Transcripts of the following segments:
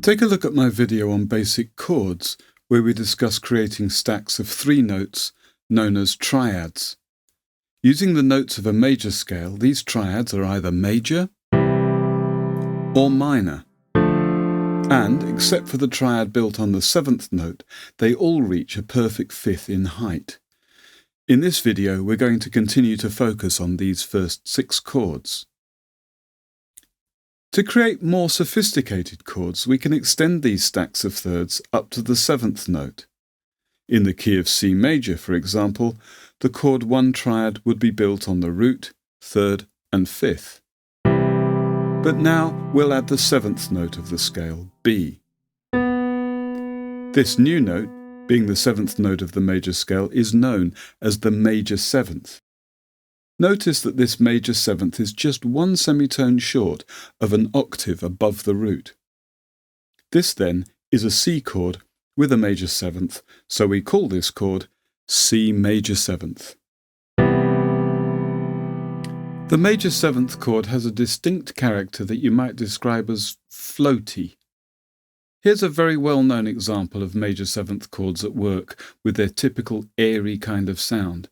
Take a look at my video on basic chords, where we discuss creating stacks of 3 notes known as triads. Using the notes of a major scale, these triads are either major or minor. And, except for the triad built on the 7th note, they all reach a perfect fifth in height. In this video, we're going to continue to focus on these first 6 chords. To create more sophisticated chords, we can extend these stacks of thirds up to the 7th note. In the key of C major, for example, the chord 1 triad would be built on the root, 3rd and 5th. But now we'll add the 7th note of the scale, B. This new note, being the 7th note of the major scale, is known as the major 7th. Notice that this major 7th is just 1 semitone short of an octave above the root. This then is a C chord with a major 7th, so we call this chord C major 7th. The major 7th chord has a distinct character that you might describe as floaty. Here's a very well-known example of major 7th chords at work with their typical airy kind of sound.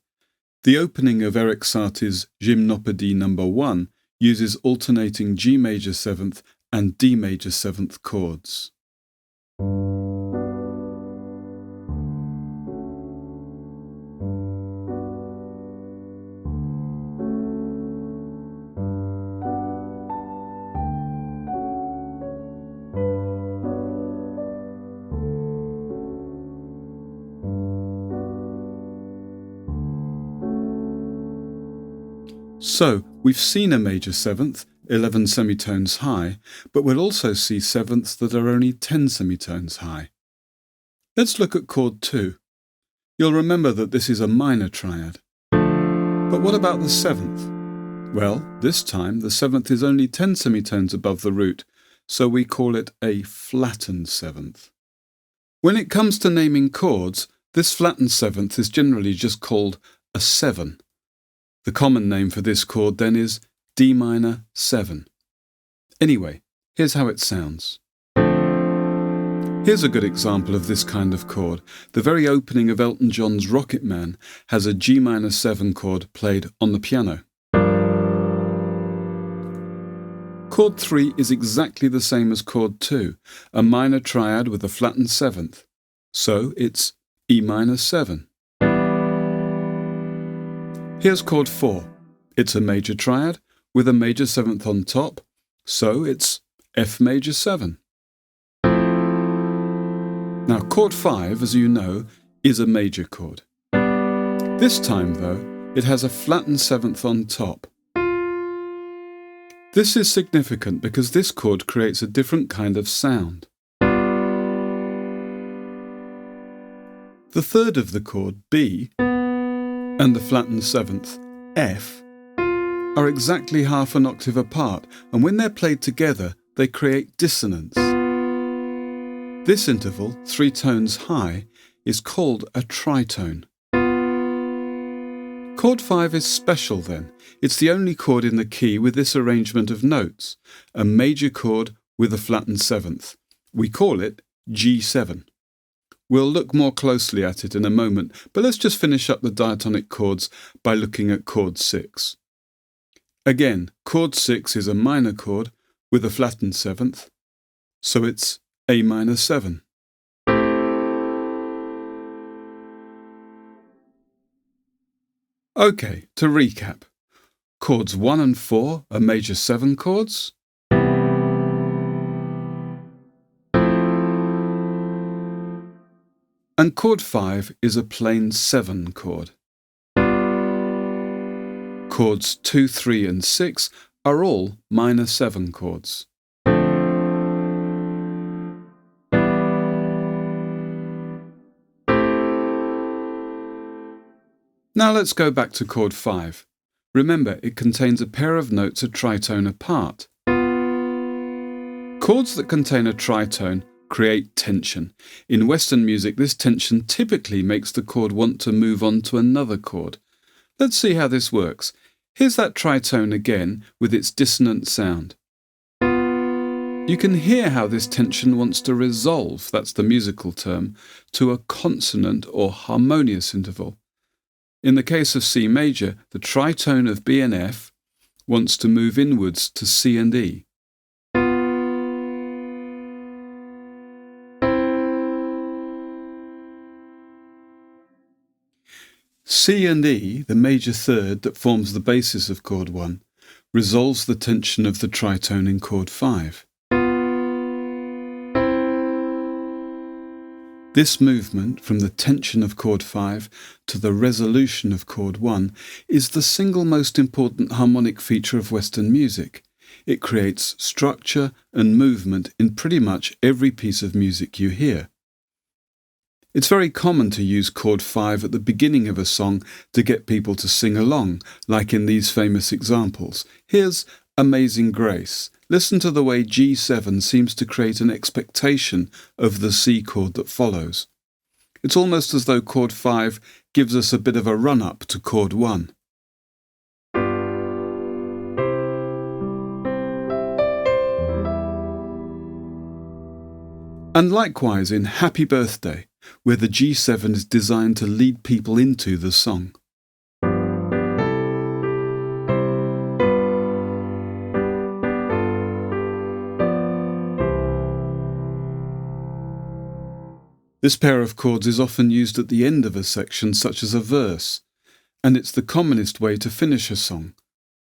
The opening of Erik Satie's Gymnopédie No. 1 uses alternating G major 7th and D major 7th chords. So, we've seen a major 7th, 11 semitones high, but we'll also see 7ths that are only 10 semitones high. Let's look at chord 2. You'll remember that this is a minor triad. But what about the 7th? Well, this time the 7th is only 10 semitones above the root, so we call it a flattened 7th. When it comes to naming chords, this flattened 7th is generally just called a 7. The common name for this chord then is D minor 7. Anyway, here's how it sounds. Here's a good example of this kind of chord. The very opening of Elton John's Rocket Man has a G minor 7 chord played on the piano. Chord 3 is exactly the same as chord 2, a minor triad with a flattened 7th. So it's E minor 7. Here's chord 4. It's a major triad with a major 7th on top, so it's F major 7. Now chord 5, as you know, is a major chord. This time, though, it has a flattened 7th on top. This is significant because this chord creates a different kind of sound. The third of the chord, B, and the flattened 7th, F, are exactly half an octave apart, and when they're played together, they create dissonance. This interval, 3 tones high, is called a tritone. Chord 5 is special then. It's the only chord in the key with this arrangement of notes, a major chord with a flattened 7th. We call it G7. We'll look more closely at it in a moment, but let's just finish up the diatonic chords by looking at chord 6. Again, chord 6 is a minor chord with a flattened 7th, so it's A minor 7. Okay, to recap. Chords 1 and 4 are major 7 chords. And chord 5 is a plain 7 chord. Chords 2, 3 and 6 are all minor 7 chords. Now let's go back to chord 5. Remember, it contains a pair of notes a tritone apart. Chords that contain a tritone create tension. In Western music, this tension typically makes the chord want to move on to another chord. Let's see how this works. Here's that tritone again with its dissonant sound. You can hear how this tension wants to resolve, that's the musical term, to a consonant or harmonious interval. In the case of C major, the tritone of B and F wants to move inwards to C and E. C and E, the major third that forms the basis of chord 1, resolves the tension of the tritone in chord 5. This movement from the tension of chord 5 to the resolution of chord 1 is the single most important harmonic feature of Western music. It creates structure and movement in pretty much every piece of music you hear. It's very common to use chord 5 at the beginning of a song to get people to sing along, like in these famous examples. Here's Amazing Grace. Listen to the way G7 seems to create an expectation of the C chord that follows. It's almost as though chord 5 gives us a bit of a run-up to chord 1. And likewise in Happy Birthday, where the G7 is designed to lead people into the song. This pair of chords is often used at the end of a section, such as a verse, and it's the commonest way to finish a song,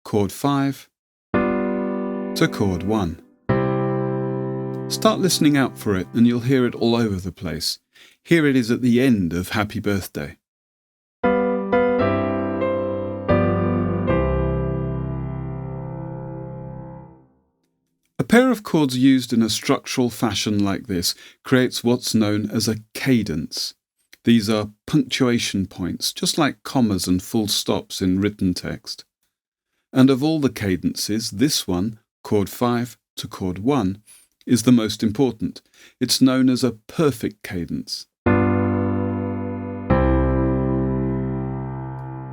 chord 5 to chord 1. Start listening out for it and you'll hear it all over the place. Here it is at the end of Happy Birthday. A pair of chords used in a structural fashion like this creates what's known as a cadence. These are punctuation points, just like commas and full stops in written text. And of all the cadences, this one, chord 5 to chord 1, is the most important. It's known as a perfect cadence.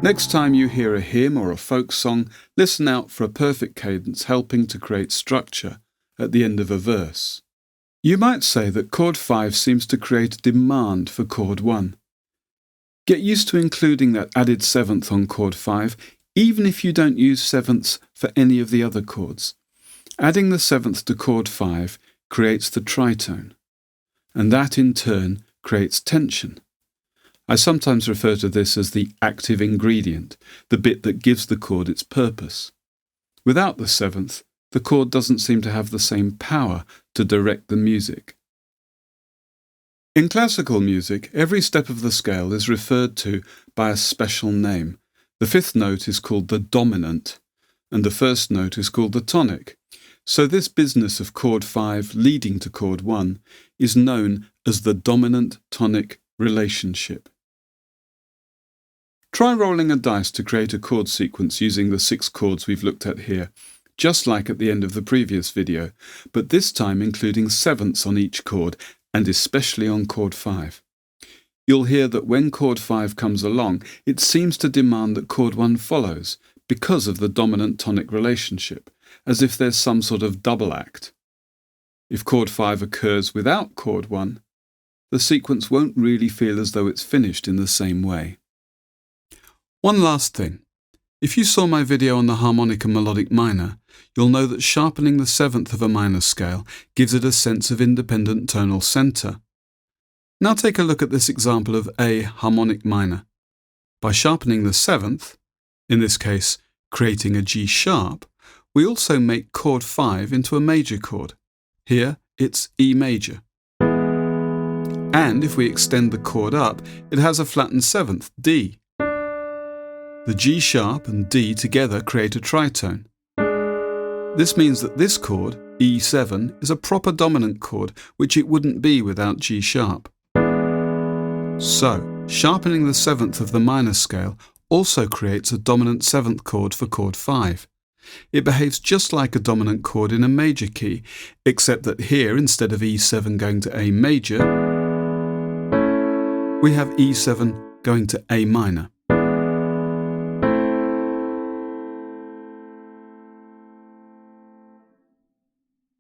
Next time you hear a hymn or a folk song, listen out for a perfect cadence helping to create structure at the end of a verse. You might say that chord 5 seems to create a demand for chord 1. Get used to including that added seventh on chord 5, even if you don't use sevenths for any of the other chords. Adding the seventh to chord 5 creates the tritone, and that in turn creates tension. I sometimes refer to this as the active ingredient, the bit that gives the chord its purpose. Without the seventh, the chord doesn't seem to have the same power to direct the music. In classical music, every step of the scale is referred to by a special name. The fifth note is called the dominant, and the first note is called the tonic. So this business of chord 5 leading to chord 1 is known as the Dominant-Tonic Relationship. Try rolling a dice to create a chord sequence using the 6 chords we've looked at here, just like at the end of the previous video, but this time including sevenths on each chord, and especially on chord 5. You'll hear that when chord 5 comes along, it seems to demand that chord 1 follows, because of the dominant-tonic relationship, as if there's some sort of double act. If chord 5 occurs without chord 1, the sequence won't really feel as though it's finished in the same way. One last thing. If you saw my video on the harmonic and melodic minor, you'll know that sharpening the seventh of a minor scale gives it a sense of independent tonal center. Now take a look at this example of A harmonic minor. By sharpening the seventh, in this case creating a G sharp, we also make chord 5 into a major chord. Here it's E major. And if we extend the chord up, it has a flattened seventh, D. The G sharp and D together create a tritone. This means that this chord, E7, is a proper dominant chord, which it wouldn't be without G sharp. So, sharpening the seventh of the minor scale also creates a dominant seventh chord for chord 5. It behaves just like a dominant chord in a major key, except that here, instead of E7 going to A major, we have E7 going to A minor.